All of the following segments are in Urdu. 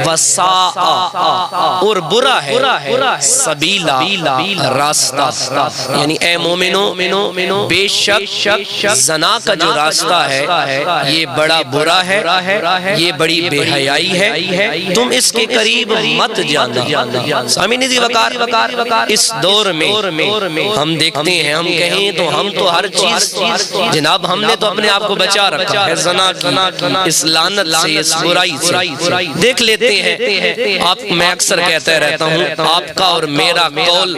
وساء اور برا ہے سبیلا راستہ، یعنی اے مومنو بے شک زنا کا جو راستہ ہے یہ بڑا برا ہے، یہ بڑی بے حیائی ہے، تم اس کے قریب مت جانا۔ سامعین عزیز وقار، اس دور میں ہم دیکھتے ہیں، ہم کہیں تو ہم تو ہر چیز جناب ہم نے تو اپنے آپ کو بچا رکھا ہے زنا کی، اس لعنت سے، اس برائی سے۔ دیکھ لیتے ہیں آپ، میں اکثر کہتا رہتا ہوں، آپ کا اور میرا قول،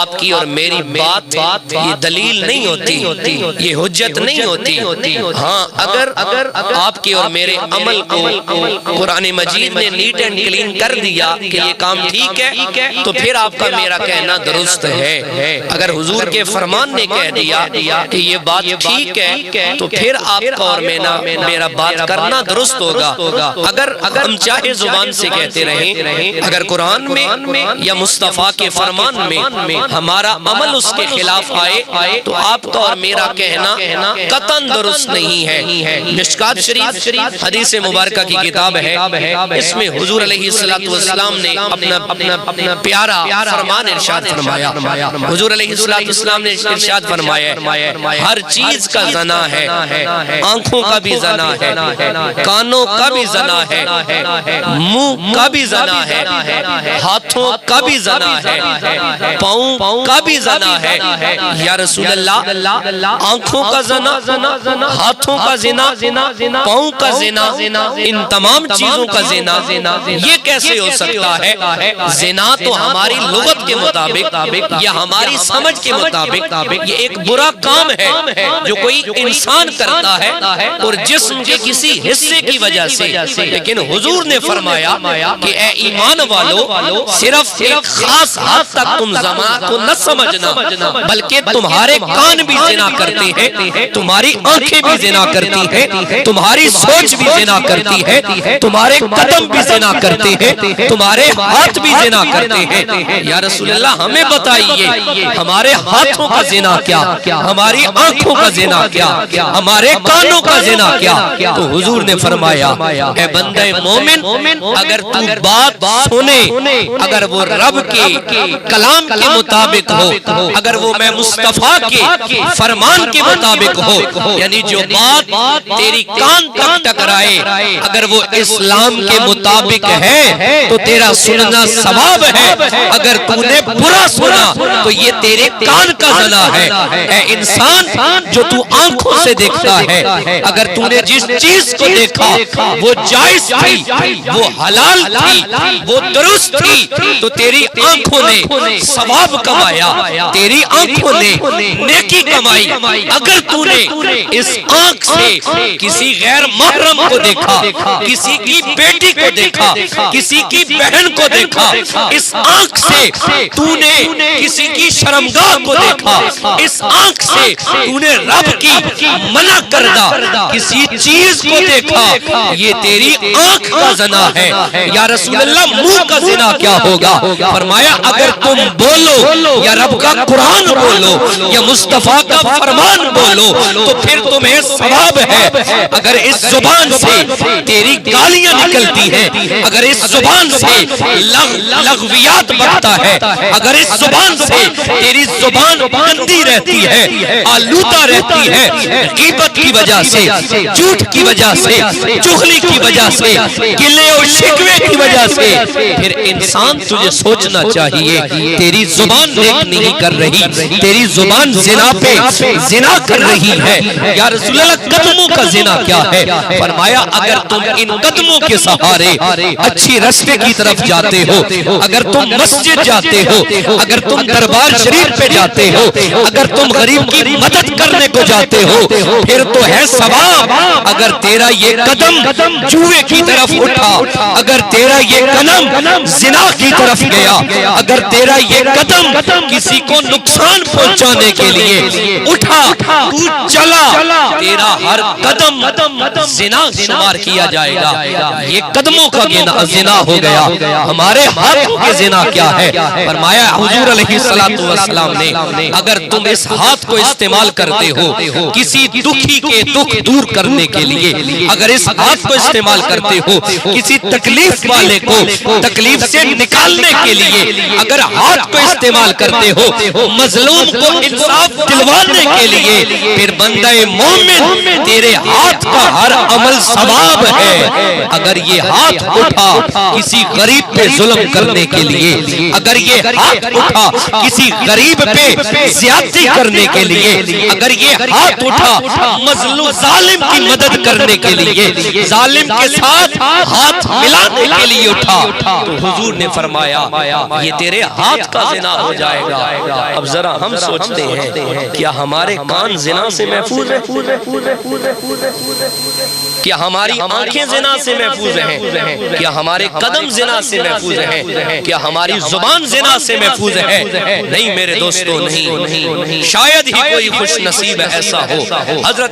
آپ کی اور میری بات یہ دلیل نہیں ہوتی، یہ حجت نہیں ہوتی۔ ہاں اگر آپ کے اور میرے عمل کو قرآن مجید نے نیٹ اینڈ کلین کر دیا کہ یہ کام ٹھیک ہے تو پھر آپ کا میرا کہنا درست ہے۔ اگر حضور کے فرمان نے کہہ دیا کہ یہ بات ٹھیک ہے تو پھر آپ کا اور میرا بات کرنا درست ہوگا۔ اگر ہم چاہے زبان سے کہتے رہیں، اگر قرآن میں یا مصطفیٰ کے فرمان میں ہمارا عمل اس کے خلاف آئے تو آپ کا اور میرا کہنا قطعاً درست نہیں ہے۔ مشکات شریف حدیث مبارکہ کی کتاب ہے، اس میں حضور علیہ السلام نے اپنا پیارا فرمان ارشاد فرمایا۔ حضور علیہ السلام نے ارشاد فرمایا ہر چیز کا زنا ہے، آنکھوں کا بھی زنا ہے، کانوں کا بھی زنا ہے، منہ کا بھی زنا ہے، ہاتھوں کا بھی زنا ہے، پاؤں کا بھی زنا ہے۔ یا رسول اللہ، آنکھوں کا زنا، ہاتھوں کا زنا، پاؤں کا زنا، ان تمام چیزوں کا زنا یہ کیسے ہو سکتا ہے؟ زنا تو ہماری لغت کے مطابق یا ہماری سمجھ کے مطابق یہ ایک برا کام ہے جو کوئی انسان کرتا ہے اور جسم کے کسی حصے کی وجہ سے۔ لیکن حضور نے فرمایا کہ اے ایمان والو، صرف ایک خاص حد تک تم زنا کو نہ سمجھنا، بلکہ تمہارے کان بھی زنا کرتے ہیں، تمہاری آنکھیں بھی زنا کرتی ہیں، تمہاری سوچ بھی زنا کرتی ہے، تمہارے قدم بھی زنا کرتے ہیں، تمہارے ہاتھ بھی زنا کرتے ہیں۔ یا رسول اللہ ہمیں بتائیے ہمارے ہاتھوں کا زنا کیا، ہماری آنکھوں کا زنا کیا، ہمارے کانوں کا زنا کیا؟ تو حضور نے فرمایا اے بندہ مومن، اگر تو بات سنے، اگر وہ رب کے کلام کے مطابق ہو، اگر وہ میں مصطفیٰ کے فرمان کے مطابق ہو، یعنی جو بات تیری کان تک ٹکرائے اگر وہ اسلام کے مطابق ہے تو تیرا سننا ثواب ہے، اگر تو نے برا سنا تو یہ تیرے کان کا زنا ہے۔ اے انسان جو تو آنکھوں سے دیکھتا ہے، اگر تو نے جس چیز کو دیکھا وہ جائز تھی، وہ حلال تھی، وہ درست تھی تو تیری آنکھوں نے ثواب کمایا، تیری آنکھوں نے نیکی کمائی۔ اگر تو نے اس آنکھ سے کسی غیر محرم کو دیکھا، کسی کی بیٹی کو دیکھا، کسی کی بہن کو دیکھا، اس آنکھ سے تو نے کسی کی شرمگاہ کو دیکھا، اس آنکھ سے تو نے رب کی منع کردہ کسی چیز کو دیکھا، یہ تیری آنکھ کا زنا ہے۔ یا رسول اللہ منہ کا زنا کیا ہوگا؟ فرمایا اگر تم بولو یا رب کا قرآن بولو یا مصطفیٰ کا فرمان بولو تو پھر تمہیں ثواب ہے۔ اگر اس زبان سے تیری گالیاں نکلتی ہیں، اگر اس زبان سے لغویات بکتا ہے، اگر اس زبان سے تیری زبان گندی رہتی ہے، آلودہ رہتی ہے، غیبت کی وجہ سے، جھوٹ کی وجہ سے، چغلی کی وجہ سے، گلے اور شکوے کی وجہ سے، پھر انسان تجھے سوچنا چاہیے تیری زبان نیک نہیں کر رہی، تیری زبان زنا پہ زنا کر رہی ہے۔ یا رسول اللہ قدموں کا زنا کیا ہے؟ فرمایا اگر تم ان قدموں کے سہارے اچھی رستے کی طرف جاتے ہو، اگر تم مسجد جاتے ہو، اگر تم دربار شریف پہ جاتے ہو، اگر تم غریب کی مدد کرنے کو جاتے ہو پھر تو ہے ثواب۔ اگر تیرا یہ قدم جوئے کی طرف اٹھا، اگر تیرا یہ قدم زنا کی طرف گیا، اگر تیرا یہ قدم کسی کو نقصان پہنچانے کے لیے اٹھا، تو چلا، تیرا ہر قدم زنا شمار کیا جائے گا۔ یہ قدموں کا زنا ہو گیا۔ ہمارے ہاتھوں کے زنا کیا ہے؟ فرمایا حضور علیہ السلام نے اگر تم اس ہاتھ کو استعمال کرتے ہو کسی دکھی کے دکھ دور کرنے کے لیے، اگر اس ہاتھ کو استعمال کرتے ہو کسی تکلیف والے کو تکلیف سے نکالنے کے لیے، اگر ہاتھ کو استعمال کرتے ہو مظلوم کو انصاف دلوانے کے لیے، پھر بندہ مومن تیرے ہاتھ کا ہر عمل ثواب ہے۔ اگر یہ ہاتھ اٹھا کسی غریب پہ ظلم کرنے کے لیے، اگر یہ ہاتھ اٹھا کسی غریب پہ زیادتی کرنے کے لیے، اگر یہ ہاتھ اٹھا مظلوم ظالم کی مدد کرنے کے لیے، ظالم کے ساتھ ہاتھ ملانے کے لیے اٹھا، تو حضور نے فرمایا یہ تیرے ہاتھ کا زنا ہو جائے گا۔ اب ذرا ہم سوچتے ہیں کیا ہمارے کان زنا سے محفوظ ہیں؟ کیا ہماری آنکھیں زنا سے محفوظ ہیں؟ کیا ہمارے قدم زنا سے محفوظ ہیں؟ کیا ہماری زبان زنا سے محفوظ ہے؟ نہیں میرے دوستو، نہیں۔ شاید ہی کوئی خوش نصیب ایسا ہو۔ حضرت